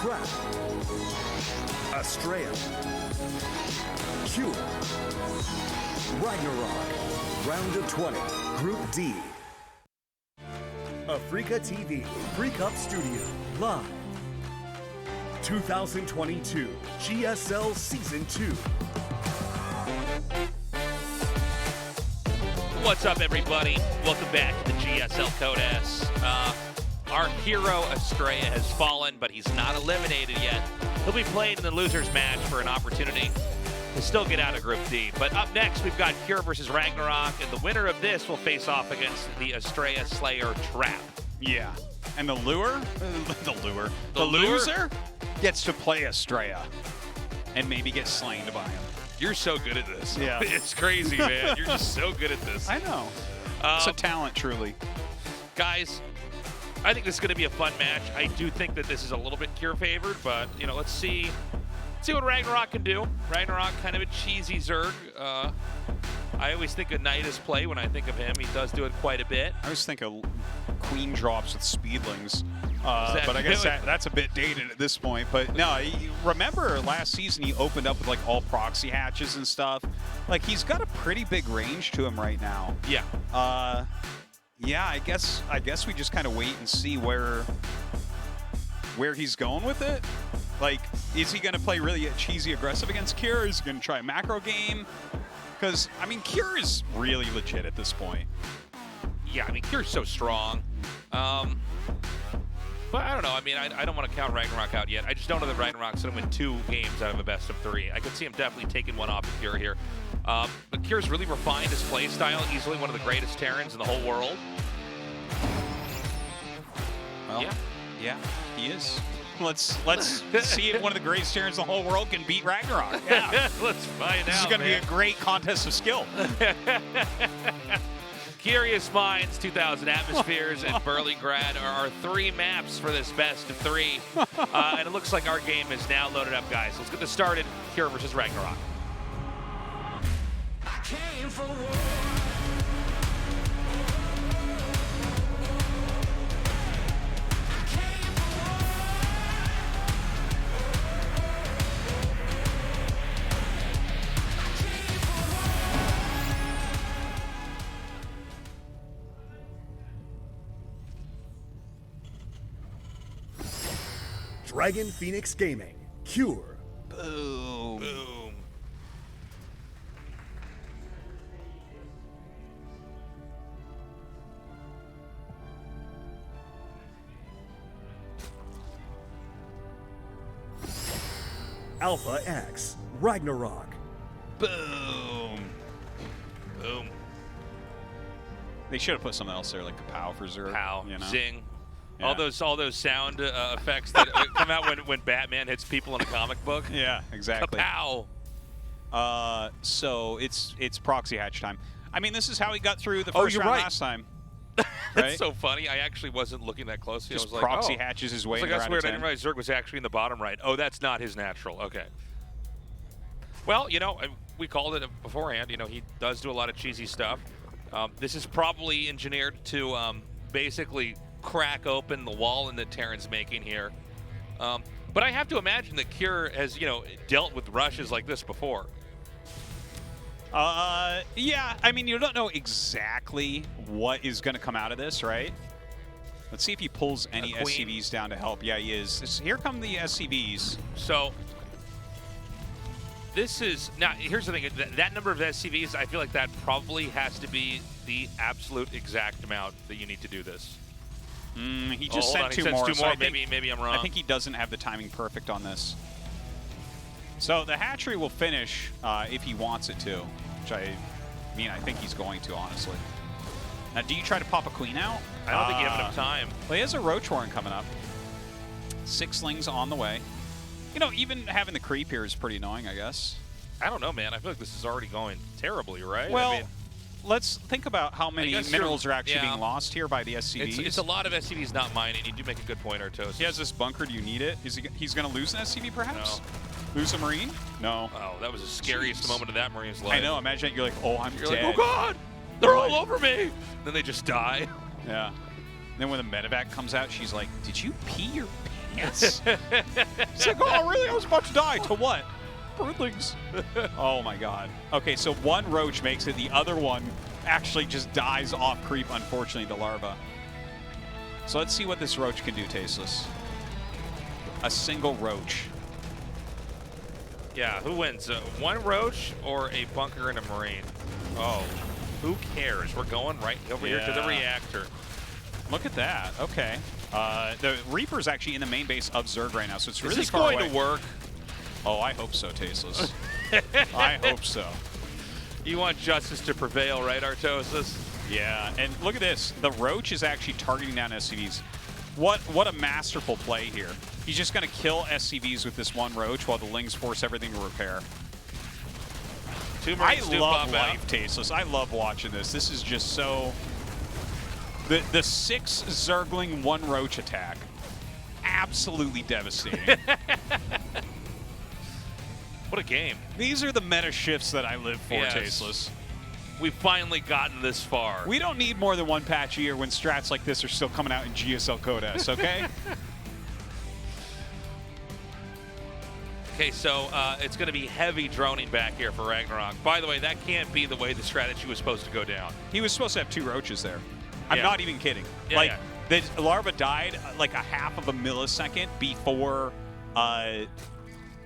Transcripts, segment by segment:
Trap, Astrea, Cure, RagnaroK, Round of 20, Group D. Africa TV, Freak Up Studio, live. 2022 GSL Season 2. What's up, everybody? Welcome back to the GSL Code S. Our hero, Astrea, has fallen, but he's not eliminated yet. He'll be playing in the loser's match for an opportunity to still get out of Group D. But up next, we've got Cure versus RagnaroK, and the winner of this will face off against the Astrea Slayer Trap. Yeah, and the loser gets to play Astrea and maybe get slain by him. You're so good at this. Yeah. It's crazy, man. You're just so good at this. I know. It's a talent, truly. Guys, I think this is going to be a fun match. I do think that this is a little bit Cure favored, but, you know, let's see what RagnaroK can do. RagnaroK, kind of a cheesy Zerg. I always think of Nidus play when I think of him. He does do it quite a bit. I always think of queen drops with speedlings. But I guess that's a bit dated at this point. But no, remember last season he opened up with like all proxy hatches and stuff. Like he's got a pretty big range to him right now. Yeah. Yeah, I guess we just kind of wait and see where he's going with it. Like, is he going to play really cheesy aggressive against Cure? Is he going to try a macro game? Because, I mean, Cure is really legit at this point. Yeah, I mean, Cure's so strong. But I don't know. I mean, I don't want to count RagnaroK out yet. I just don't know that RagnaroK's going to win 2 games out of a best of 3. I could see him definitely taking one off of Cure here. But Cure's really refined his play style. Easily one of the greatest Terrans in the whole world. Well, yeah, he is. Let's see if one of the greatest Terrans in the whole world can beat RagnaroK. Yeah. Let's find out. This is going to be a great contest of skill. Curious Minds, 2,000 Atmospheres, and Burly Grad are our 3 maps for this best of 3. And it looks like our game is now loaded up, guys. Let's get this started. Cure versus RagnaroK. I came for war. Dragon Phoenix Gaming, Cure. Boom. Boom. Alpha X, RagnaroK. Boom. Boom. They should have put something else there, like a POW for Zerg. Pow. You know? Zing. Yeah. All those sound effects that come out when Batman hits people in a comic book. Yeah, exactly. Pow. So it's proxy hatch time. I mean, this is how he got through the first round last time. That's right? so funny. I actually wasn't looking that closely. Just I was like, proxy oh. hatches his I way was into like, that's round weird. of I 10. didn't realize Zerg was actually in the bottom right. Oh, that's not his natural. Okay. Well, you know, we called it beforehand. You know, he does do a lot of cheesy stuff. This is probably engineered to basically crack open the wall in that Terran's making here. But I have to imagine that Cure has, you know, dealt with rushes like this before. Yeah, I mean, you don't know exactly what is going to come out of this, right? Let's see if he pulls any SCVs down to help. Yeah, he is. Here come the SCVs. So this is, now here's the thing, that number of SCVs, I feel like that probably has to be the absolute exact amount that you need to do this. He just sent 2 more. So maybe I'm wrong. I think he doesn't have the timing perfect on this. So the hatchery will finish if he wants it to, which I think he's going to, honestly. Now, do you try to pop a queen out? I don't think you have enough time. Well, he has a Roach Warren coming up. 6 slings on the way. You know, even having the creep here is pretty annoying, I guess. I don't know, man. I feel like this is already going terribly, right? Well, I mean, let's think about how many minerals are actually being lost here by the SCVs. It's a lot of SCVs not mining. You do make a good point, Artos. He has this bunker. Do you need it? He's going to lose an SCV, perhaps? No. Lose a Marine? No. Oh, that was the scariest moment of that Marine's life. I know. Imagine you're like, oh, I'm You're dead. like, oh, God! They're all over me! Then they just die. Yeah. Then when the medevac comes out, she's like, did you pee your dance. It's like, oh, really? I was about to die. To what? Birdlings. Oh, my God. Okay, so one roach makes it. The other one actually just dies off creep, unfortunately, the larva. So let's see what this roach can do, Tasteless. A single roach. Yeah, who wins? One roach or a bunker and a marine? Oh, who cares? We're going right over here to the reactor. Look at that. Okay. The Reaper's actually in the main base of Zerg right now, so it's really Is this far going away. to work? Oh, I hope so, Tasteless. I hope so. You want justice to prevail, right, Artosis? Yeah, and look at this. The Roach is actually targeting down SCVs. What a masterful play here. He's just going to kill SCVs with this one Roach while the Lings force everything to repair. I love Life, Tasteless. I love watching this. This is just so... The 6 Zergling, 1 Roach attack. Absolutely devastating. What a game. These are the meta shifts that I live for, Yes. Tasteless. We've finally gotten this far. We don't need more than one patch a year when strats like this are still coming out in GSL Code S, okay? Okay, so it's going to be heavy droning back here for RagnaroK. By the way, that can't be the way the strategy was supposed to go down. He was supposed to have 2 Roaches there. I'm Yeah. not even kidding. Yeah, like, yeah. the larva died like a half of a millisecond before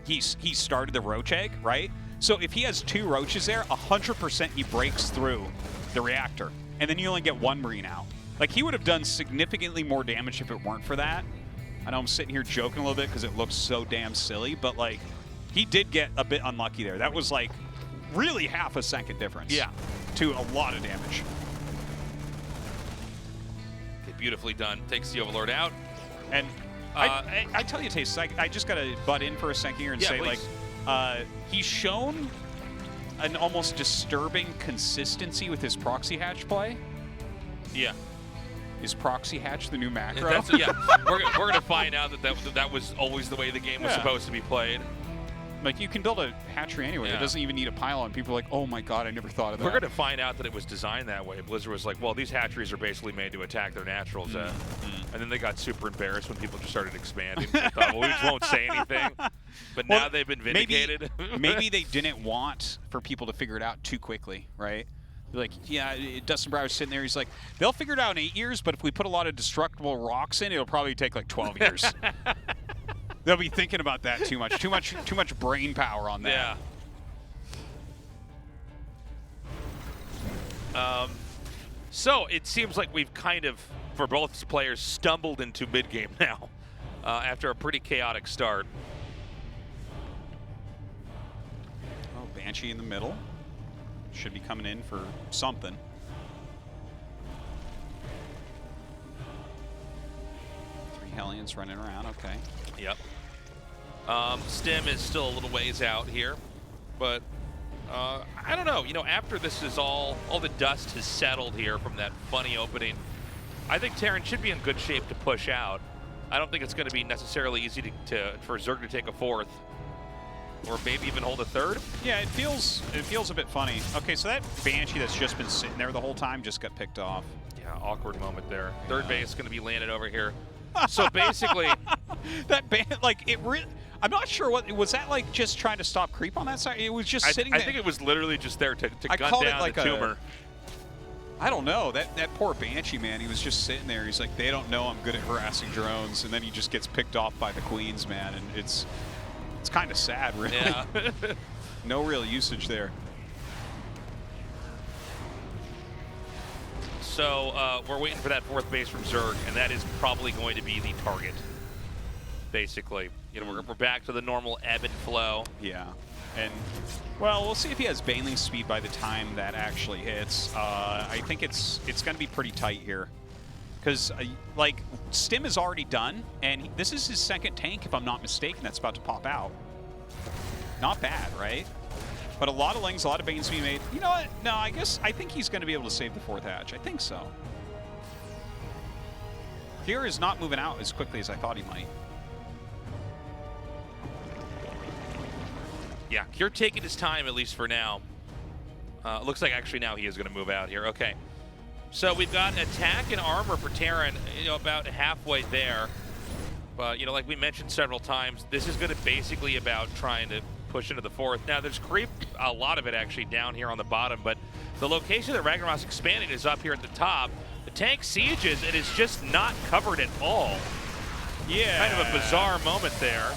he started the Roach egg, right? So if he has 2 Roaches there, 100% he breaks through the reactor. And then you only get 1 Marine out. Like, he would have done significantly more damage if it weren't for that. I know I'm sitting here joking a little bit because it looks so damn silly, but, like, he did get a bit unlucky there. That was, like, really half a second difference. Yeah. To a lot of damage. Okay, beautifully done. Takes the Overlord out. And I tell you, Taste, I just got to butt in for a second here and say, please. like, he's shown an almost disturbing consistency with his proxy hatch play. Yeah. Is proxy hatch the new macro? Yeah, we're going to find out that was always the way the game was supposed to be played. Like, you can build a hatchery anyway. It doesn't even need a pylon. People are like, oh my god, I never thought of that. We're going to find out that it was designed that way. Blizzard was like, well, these hatcheries are basically made to attack their naturals. And then they got super embarrassed when people just started expanding. They thought, well, we just won't say anything. But now they've been vindicated. Maybe they didn't want for people to figure it out too quickly, right? Like, yeah, Dustin Brower's sitting there. He's like, they'll figure it out in 8 years, but if we put a lot of destructible rocks in, it'll probably take like 12 years. They'll be thinking about that too much. Too much brain power on that. Yeah. So it seems like we've kind of, for both players, stumbled into mid-game now after a pretty chaotic start. Oh, Banshee in the middle. Should be coming in for something. Three Hellions running around, okay. Yep. Stim is still a little ways out here, but I don't know. You know, after this is all the dust has settled here from that funny opening, I think Terran should be in good shape to push out. I don't think it's going to be necessarily easy for Zerg to take a 4th. Or maybe even hold a 3rd? Yeah, it feels a bit funny. Okay, so that Banshee that's just been sitting there the whole time just got picked off. Yeah, awkward moment there. 3rd base is going to be landed over here. So basically, that I'm not sure what was that, like, just trying to stop creep on that side. It was just sitting there. I think it was literally just there to gun down like the tumor. I don't know. That poor Banshee, man, he was just sitting there. He's like, they don't know I'm good at harassing drones, and then he just gets picked off by the queens, man, and it's kind of sad, really. Yeah. No real usage there. So we're waiting for that 4th base from Zerg, and that is probably going to be the target, basically. You know, we're back to the normal ebb and flow. Yeah. And, well, we'll see if he has Baneling speed by the time that actually hits. I think it's going to be pretty tight here. Because, like, Stim is already done, and this is his 2nd tank, if I'm not mistaken, that's about to pop out. Not bad, right? But a lot of Lings, a lot of Banes to be made. You know what? No, I think he's going to be able to save the 4th hatch. I think so. Kira is not moving out as quickly as I thought he might. Yeah, Kure taking his time, at least for now. Looks like actually now he is going to move out here. Okay. So we've got attack and armor for Terran, you know, about halfway there. But, you know, like we mentioned several times, this is going to basically about trying to push into the fourth. Now, there's creep, a lot of it actually down here on the bottom, but the location that RagnaroK's expanding is up here at the top. The tank sieges, it is just not covered at all. Yeah. Kind of a bizarre moment there.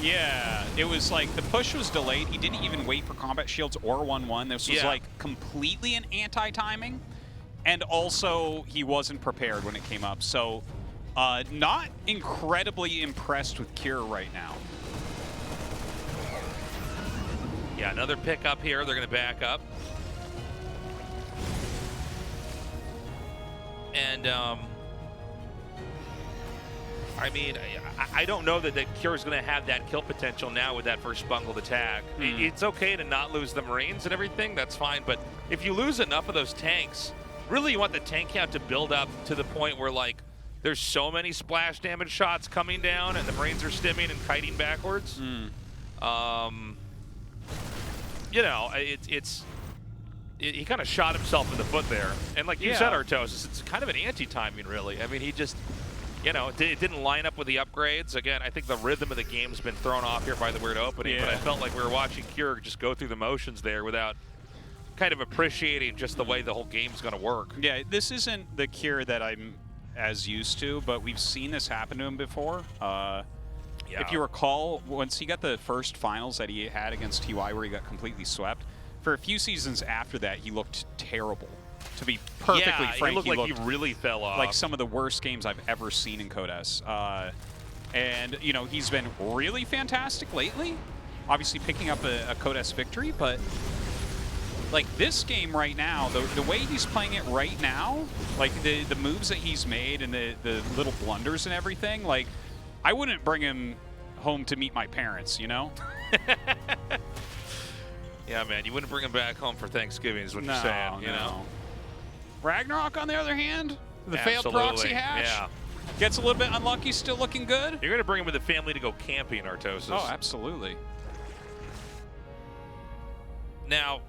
Yeah, it was like the push was delayed. He didn't even wait for combat shields or 1-1. This was like completely an anti-timing. And also, he wasn't prepared when it came up. So, not incredibly impressed with Cure right now. Yeah, another pick up here. They're going to back up. And, I mean, I don't know that Cure is going to have that kill potential now with that first bungled attack. It's okay to not lose the Marines and everything. That's fine. But if you lose enough of those tanks, really you want the tank count to build up to the point where, like, there's so many splash damage shots coming down and the Marines are stimming and kiting backwards. You know, he kind of shot himself in the foot there. And like you said, Artosis, it's kind of an anti-timing, really. I mean, he just, you know, it didn't line up with the upgrades. Again, I think the rhythm of the game's been thrown off here by the weird opening, but I felt like we were watching Cure just go through the motions there without kind of appreciating just the way the whole game's going to work. Yeah, this isn't the Cure that I'm as used to, but we've seen this happen to him before. If you recall, once he got the first finals that he had against TY where he got completely swept, for a few seasons after that, he looked terrible. To be perfectly frank, he looked like he really fell off. Like some of the worst games I've ever seen in Codes. And, you know, he's been really fantastic lately. Obviously picking up a Codes victory, but like this game right now, the way he's playing it right now, like the moves that he's made and the little blunders and everything, like I wouldn't bring him home to meet my parents, you know? Yeah, man, you wouldn't bring him back home for Thanksgiving is what you're saying, you know? RagnaroK, on the other hand, the failed proxy hatch, gets a little bit unlucky, still looking good. You're going to bring him with the family to go camping, Artosis. Oh, absolutely. Now,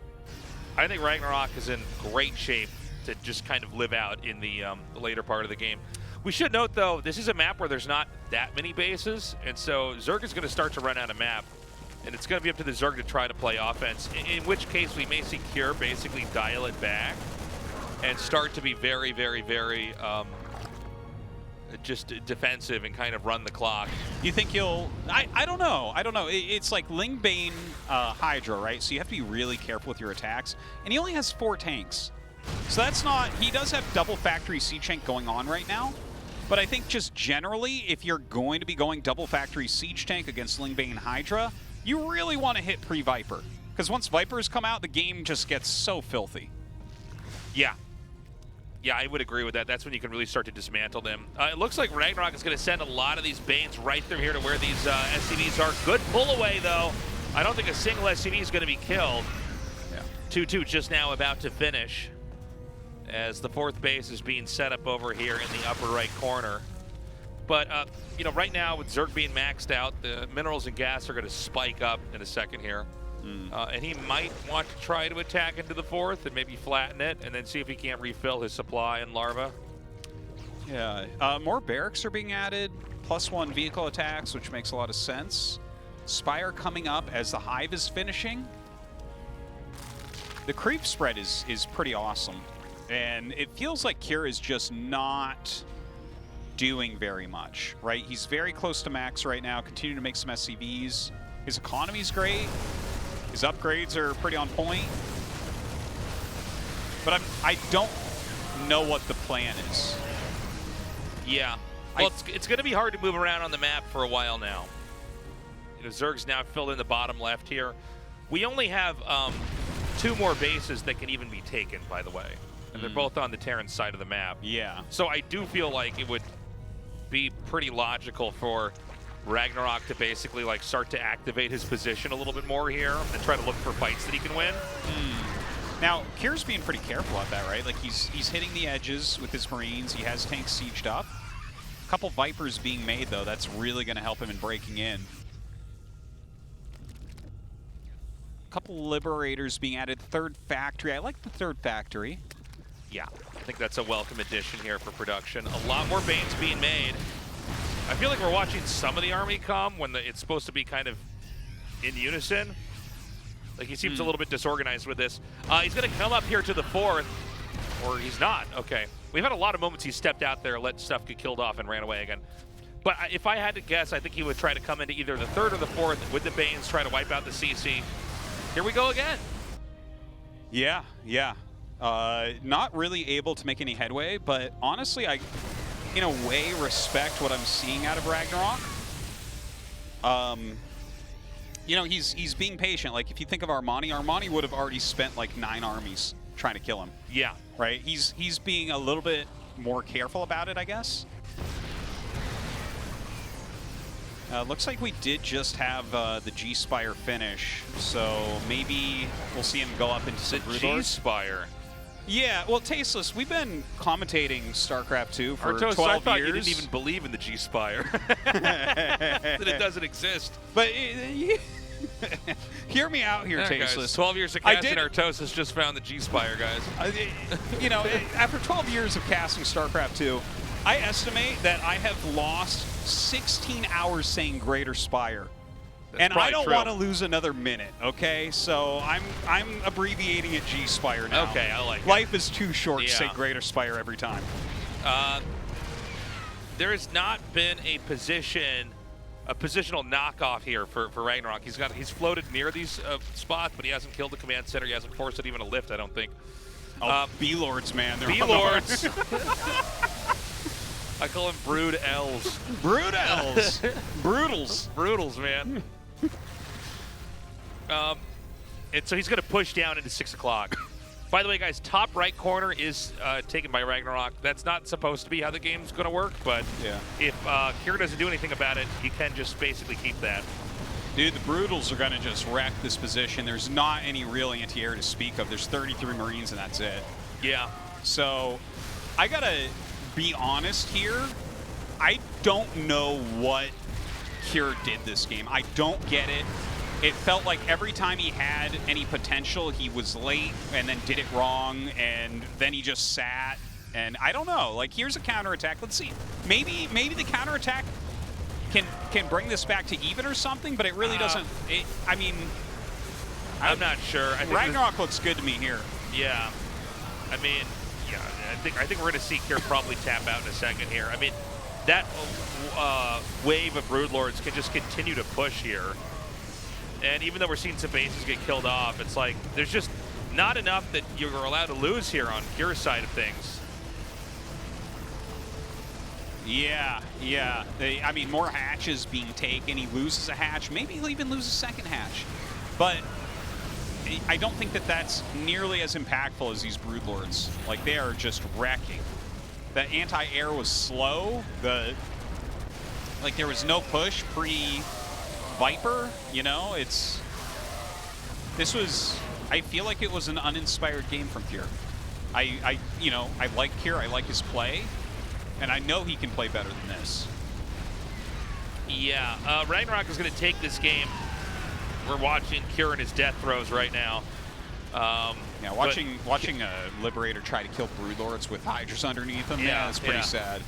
I think RagnaroK is in great shape to just kind of live out in the later part of the game. We should note, though, this is a map where there's not that many bases, and so Zerg is going to start to run out of map, and it's going to be up to the Zerg to try to play offense, in which case we may see Cure basically dial it back and start to be very, very, very just defensive and kind of run the clock. You think he'll... I don't know. I don't know. It's like Lingbane Hydra, right? So you have to be really careful with your attacks. And he only has 4 tanks. So that's not... He does have double factory siege tank going on right now. But I think just generally, if you're going to be going double factory siege tank against Lingbane Hydra, you really want to hit pre-Viper. Because once Vipers come out, the game just gets so filthy. Yeah. Yeah, I would agree with that. That's when you can really start to dismantle them. It looks like RagnaroK is going to send a lot of these Banes right through here to where these SCVs are. Good pull away, though. I don't think a single SCV is going to be killed. 2-2 just now about to finish as the 4th base is being set up over here in the upper right corner. But, you know, right now with Zerg being maxed out, the minerals and gas are going to spike up in a second here. And he might want to try to attack into the 4th and maybe flatten it and then see if he can't refill his supply and larva. Yeah, more barracks are being added, +1 vehicle attacks, which makes a lot of sense. Spire coming up as the Hive is finishing. The creep spread is pretty awesome. And it feels like Cure is just not doing very much, right? He's very close to max right now, continuing to make some SCVs. His economy's great. His upgrades are pretty on point. But I don't know what the plan is. Yeah. Well, it's going to be hard to move around on the map for a while now. You know, Zerg's now filled in the bottom left here. We only have 2 more bases that can even be taken, by the way. And they're both on the Terran side of the map. Yeah. So I do feel like it would be pretty logical for RagnaroK to basically like start to activate his position a little bit more here and try to look for fights that he can win. Now, Cure's being pretty careful at that, right? Like he's hitting the edges with his Marines. He has tanks sieged up. A couple Vipers being made, though. That's really going to help him in breaking in. A couple Liberators being added. 3rd factory. I like the 3rd factory. Yeah, I think that's a welcome addition here for production. A lot more Banes being made. I feel like we're watching some of the army come when it's supposed to be kind of in unison. Like, he seems a little bit disorganized with this. He's going to come up here to the 4th, or he's not. Okay. We've had a lot of moments he stepped out there, let stuff get killed off, and ran away again. But if I had to guess, I think he would try to come into either the 3rd or the 4th with the Banes, try to wipe out the CC. Here we go again. Yeah, yeah. Not really able to make any headway, but honestly, I, in a way, respect what I'm seeing out of RagnaroK. You know, he's being patient. Like, if you think of Armani would have already spent like 9 armies trying to kill him. Yeah. Right? He's being a little bit more careful about it, I guess. Looks like we did just have the G-Spire finish, so maybe we'll see him go up into some G-Spire. Yeah, well, Tasteless, we've been commentating StarCraft 2 for Artosis, 12 I thought years. you didn't even believe in the G-Spire. That it doesn't exist. But hear me out here, Tasteless. 12 years of casting Artosis just found the G-Spire, guys. You know, after 12 years of casting StarCraft 2, I estimate that I have lost 16 hours saying Greater Spire. And I don't want to lose another minute, okay? So I'm abbreviating it G-Spire now. Okay, I like it. Life is too short to say Greater Spire every time. There has not been a positional knockoff here for RagnaroK. He's floated near these spots, but he hasn't killed the command center. He hasn't forced it even a lift, I don't think. Oh, B-Lords, man. B-Lords. I call them Brood L's. Brood L's. Brutals. Brutals, man. And so he's going to push down into 6 o'clock. By the way, guys, top right corner is taken by RagnaroK. That's not supposed to be how the game's going to work, but if Kira doesn't do anything about it, he can just basically keep that. Dude, the Brutals are going to just wreck this position. There's not any real anti-air to speak of. There's 33 Marines, and that's it. Yeah. So I got to be honest here. I don't know what Kira did this game. I don't get it. It felt like every time he had any potential, he was late and then did it wrong, and then he just sat. And I don't know. Like, here's a counterattack. Let's see. Maybe the counterattack can bring this back to even or something, but it really doesn't. I mean, I'm not sure. I think RagnaroK looks good to me here. Yeah. I mean, yeah. I think we're going to see Kira probably tap out in a second here. I mean, that wave of Broodlords can just continue to push here. And even though we're seeing some bases get killed off, it's like there's just not enough that you're allowed to lose here on Kira's side of things. Yeah, yeah. I mean, more hatches being taken. He loses a hatch. Maybe he'll even lose a second hatch. But I don't think that that's nearly as impactful as these Broodlords. Like, they are just wrecking. The anti-air was slow. Like, there was no push pre-Viper, you know? I feel like it was an uninspired game from Kira. I like Kira. I like his play. And I know he can play better than this. Yeah, RagnaroK is going to take this game. We're watching Kira in his death throes right now. Yeah, watching a Liberator try to kill Broodlords with Hydras underneath him, yeah, it's pretty sad.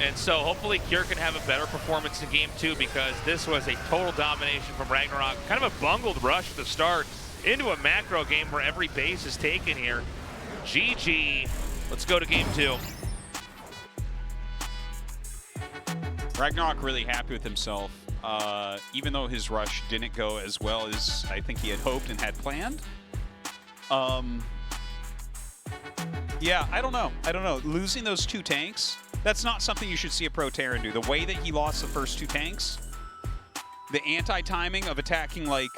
And so hopefully Kira can have a better performance in Game 2, because this was a total domination from RagnaroK. Kind of a bungled rush at the start into a macro game where every base is taken here. GG. Let's go to Game 2. RagnaroK really happy with himself, even though his rush didn't go as well as I think he had hoped and had planned. Yeah, I don't know. Losing those 2 tanks, that's not something you should see a Pro Terran do. The way that he lost the first 2 tanks, the anti-timing of attacking like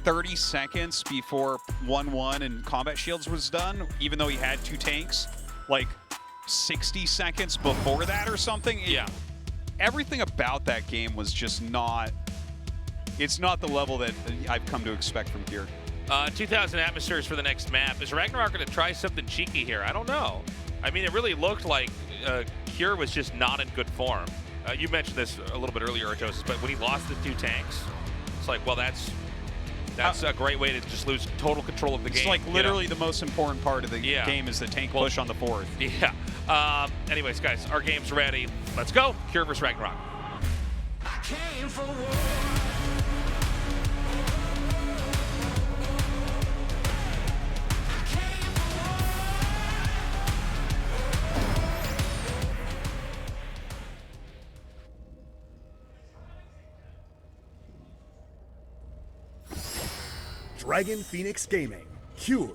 30 seconds before 1-1 and combat shields was done, even though he had 2 tanks, like 60 seconds before that or something. Everything about that game was just not, it's not the level that I've come to expect from Kira. 2,000 atmospheres for the next map. Is RagnaroK going to try something cheeky here? I don't know. I mean, it really looked like Kira was just not in good form. You mentioned this a little bit earlier, Artosis, but when he lost the 2 tanks, it's like, well, that's a great way to just lose total control of the game. It's like literally the most important part of the game is the tank push on the 4th. Yeah. Anyways, guys, our game's ready. Let's go. Cure vs. RagnaroK. I came for war. Dragon Phoenix Gaming, Cure.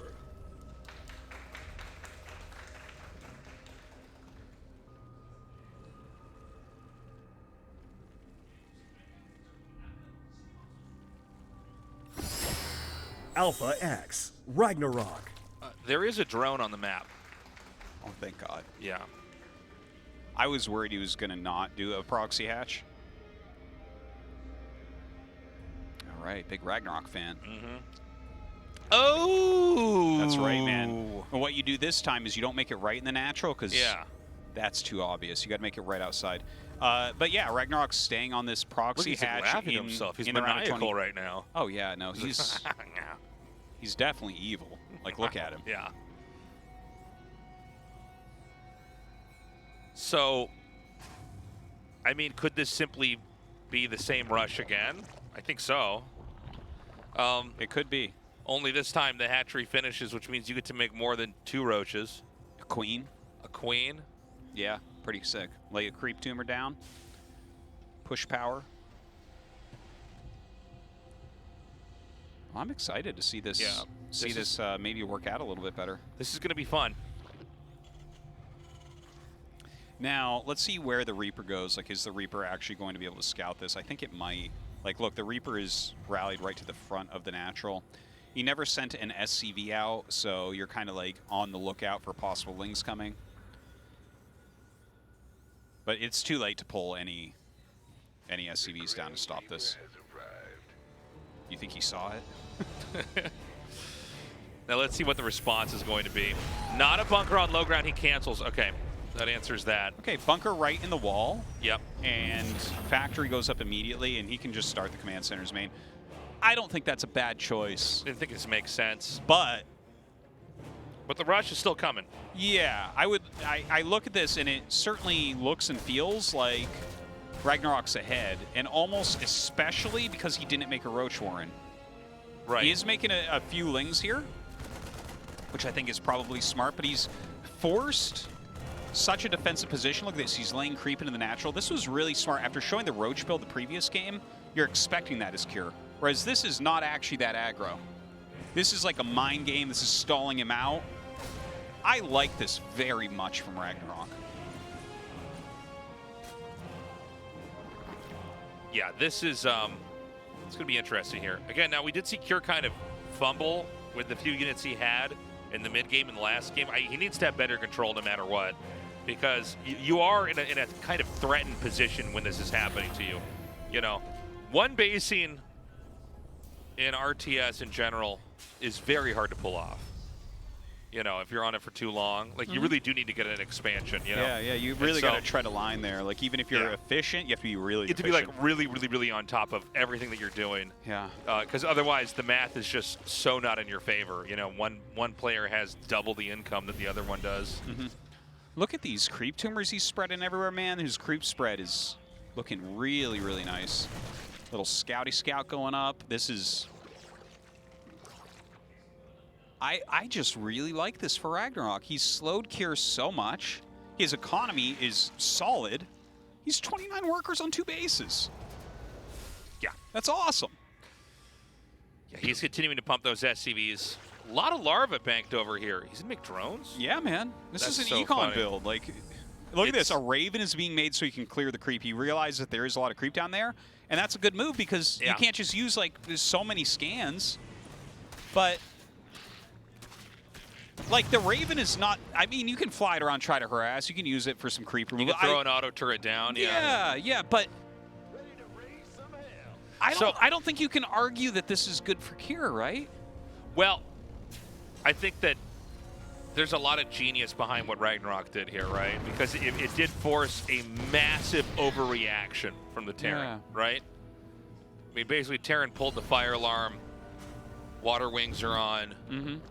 Alpha X, RagnaroK. There is a drone on the map. Oh, thank God. Yeah. I was worried he was going to not do a proxy hatch. All right, big RagnaroK fan. Mm-hmm. Oh! That's right, man. And what you do this time is you don't make it right in the natural because that's too obvious. You got to make it right outside. But yeah, RagnaroK's staying on this proxy Look, hatch. He's laughing at himself. He's in the round of 20. maniacal right now. Oh yeah, no, he's definitely evil. Like, look at him. Yeah. So, I mean, could this simply be the same rush again? I think so. It could be. Only this time the hatchery finishes, which means you get to make more than 2 roaches. A queen. A queen. Yeah, pretty sick. Lay a creep tumor down. Push power. Well, I'm excited to see this. Yeah. See this maybe work out a little bit better. This is going to be fun. Now, let's see where the Reaper goes. Like, is the Reaper actually going to be able to scout this? I think it might. Like, look, the Reaper is rallied right to the front of the natural. He never sent an SCV out, so you're kind of like on the lookout for possible lings coming. But it's too late to pull any SCVs down to stop this. You think he saw it? Now let's see what the response is going to be. Not a bunker on low ground. He cancels. Okay, that answers that. Okay, bunker right in the wall. Yep. And factory goes up immediately, and he can just start the command center's main. I don't think that's a bad choice. Didn't think this makes sense. But the rush is still coming. yeah, I look at this, and it certainly looks and feels like RagnaroK's ahead, and almost especially because he didn't make a Roach Warren. Right. He is making a few lings here, which I think is probably smart, but he's forced such a defensive position. Look at this. He's laying creep into the natural. This was really smart. After showing the Roach build the previous game, you're expecting that as Cure. Whereas this is not actually that aggro. This is like a mind game. This is stalling him out. I like this very much from RagnaroK. Yeah, this is it's going to be interesting here. Again, now we did see Cure kind of fumble with the few units he had in the mid game in the last game. He needs to have better control no matter what, because you are in a kind of threatened position when this is happening to you. You know, one basing in RTS in general is very hard to pull off. You know, if you're on it for too long, like you really do need to get an expansion. You know? Yeah, you really got to tread a line there. Like, even if you're efficient, you have to be really efficient. You have to be like really on top of everything that you're doing. Yeah. Because otherwise, the math is just so not in your favor. You know, one player has double the income that the other one does. Mm-hmm. Look at these creep tumors he's spreading everywhere, man. His creep spread is looking really nice. Little scouty scout going up. This is... I just really like this for RagnaroK. He's slowed Cure so much. His economy is solid. He's 29 workers on 2 bases. Yeah. That's awesome. Yeah, he's continuing to pump those SCVs. A lot of larvae banked over here. He's gonna make drones? Yeah, man. This is an so econ funny. build. Like, look at this. A Raven is being made so he can clear the creep. He realizes that there is a lot of creep down there, and that's a good move because you can't just use, like, there's so many scans. But... like, the Raven is not... I mean, you can fly it around, try to harass. You can use it for some creep removal. You can throw an auto turret down. Yeah, but... I don't think you can argue that this is good for Cure, right? Well, I think that there's a lot of genius behind what RagnaroK did here, right? Because it did force a massive overreaction from the Terran, right? I mean, basically, Terran pulled the fire alarm. Water wings are on.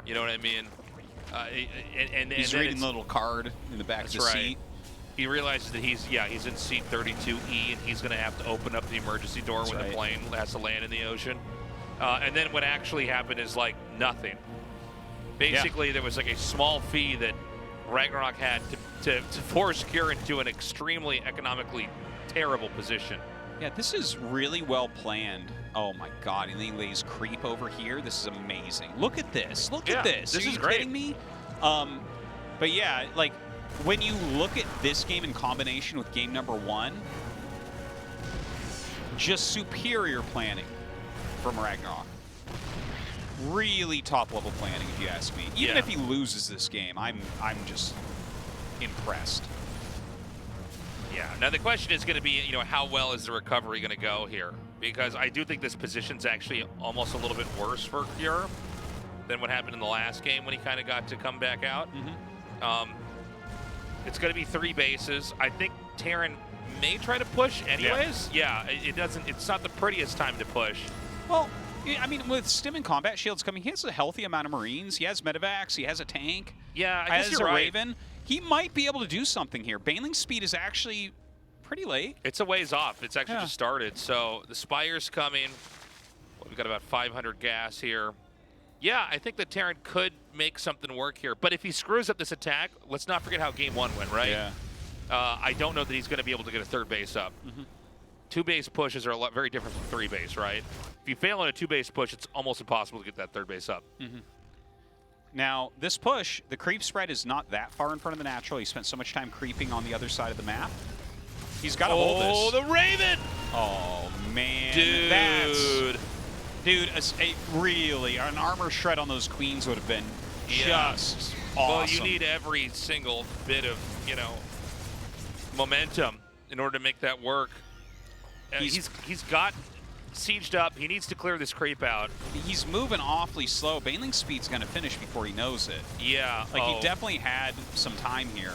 You know what I mean? He's then reading the little card in the back of the seat. He realizes that he's in seat 32E, and he's going to have to open up the emergency door when the plane has to land in the ocean. And then what actually happened is like nothing. Basically, there was like a small fee that RagnaroK had to force Kieran into an extremely economically terrible position. Yeah, this is really well planned. Oh my God, and then he lays creep over here. This is amazing. Look at this. Look at this. This Are is you great. kidding me? But yeah, like when you look at this game in combination with game number 1, just superior planning from RagnaroK. Really top level planning, if you ask me. Even if he loses this game, I'm just impressed. Yeah. Now the question is going to be, how well is the recovery going to go here? Because I do think this position's actually almost a little bit worse for Cure than what happened in the last game when he kind of got to come back out. It's going to be 3 bases. I think Terran may try to push anyways. Yeah. It's not the prettiest time to push. Well, I mean, with Stim and combat shields coming, he has a healthy amount of Marines. He has medevacs. He has a tank. Yeah, I guess has you're a right. Raven. He might be able to do something here. Baneling's speed is actually pretty late. It's a ways off. It's actually just started. So the Spire's coming. We've got about 500 gas here. Yeah, I think that Terran could make something work here. But if he screws up this attack, let's not forget how game 1 went, right? Yeah. I don't know that he's going to be able to get a 3rd base up. 2 base pushes are very different from 3 base, right? If you fail on a 2 base push, it's almost impossible to get that 3rd base up. Now, this push, the creep spread is not that far in front of the natural. He spent so much time creeping on the other side of the map. He's got to hold this. Oh, the Raven! Oh, man. Dude. Dude, really, an armor shred on those queens would have been just awesome. Well, you need every single bit of, momentum in order to make that work. He's got sieged up. He needs to clear this creep out. He's moving awfully slow. Baneling's speed's going to finish before he knows it. Yeah. Like, he definitely had some time here.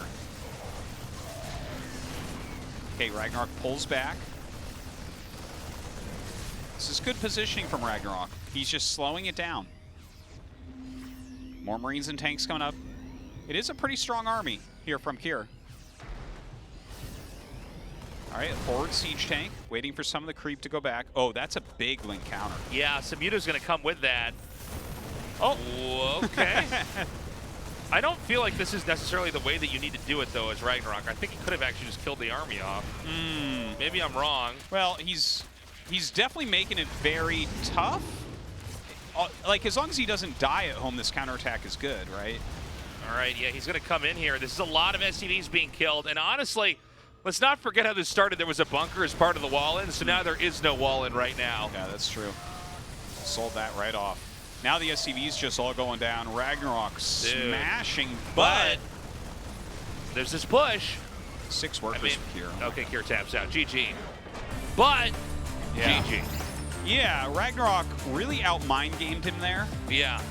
Okay, RagnaroK pulls back. This is good positioning from RagnaroK. He's just slowing it down. More Marines and tanks coming up. It is a pretty strong army here from Kier. All right, a forward siege tank, waiting for some of the creep to go back. Oh, that's a big link counter. Yeah, Samuta's going to come with that. Oh, okay. I don't feel like this is necessarily the way that you need to do it, though, as RagnaroK. I think he could have actually just killed the army off. Maybe I'm wrong. Well, he's definitely making it very tough. Like, as long as he doesn't die at home, this counterattack is good, right? All right, yeah, he's going to come in here. This is a lot of SCVs being killed, and honestly, let's not forget how this started. There was a bunker as part of the wall-in, so now there is no wall-in right now. Yeah, that's true. Sold that right off. Now the SCV's just all going down. RagnaroK smashing, but there's this push. 6 workers for Kier. Okay, Kier taps out. GG. But GG. Yeah, RagnaroK really out-mind gamed him there. Yeah.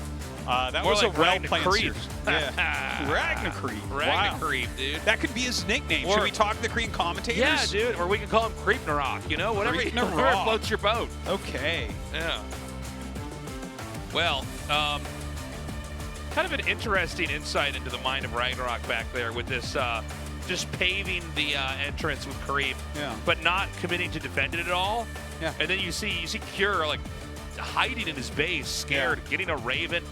That More was like a well-planned Ragnacreep. Yeah. Ragnacreep. Ragnacreep, dude. That could be his nickname. Or, should we talk to the Korean commentators? Yeah, dude. Or we can call him RagnaroK. Whatever floats your boat. Okay. Yeah. Well, kind of an interesting insight into the mind of RagnaroK back there with this just paving the entrance with creep, but not committing to defend it at all. Yeah. And then you see Cure like hiding in his base, scared, getting a Raven,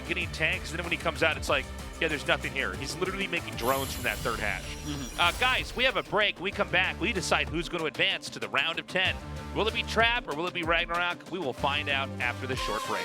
getting tanks, and then when he comes out, it's like, yeah, there's nothing here. He's literally making drones from that 3rd hatch. Guys, we have a break. When we come back, we decide who's going to advance to the round of 10. Will it be Trap or will it be RagnaroK? We will find out after this short break.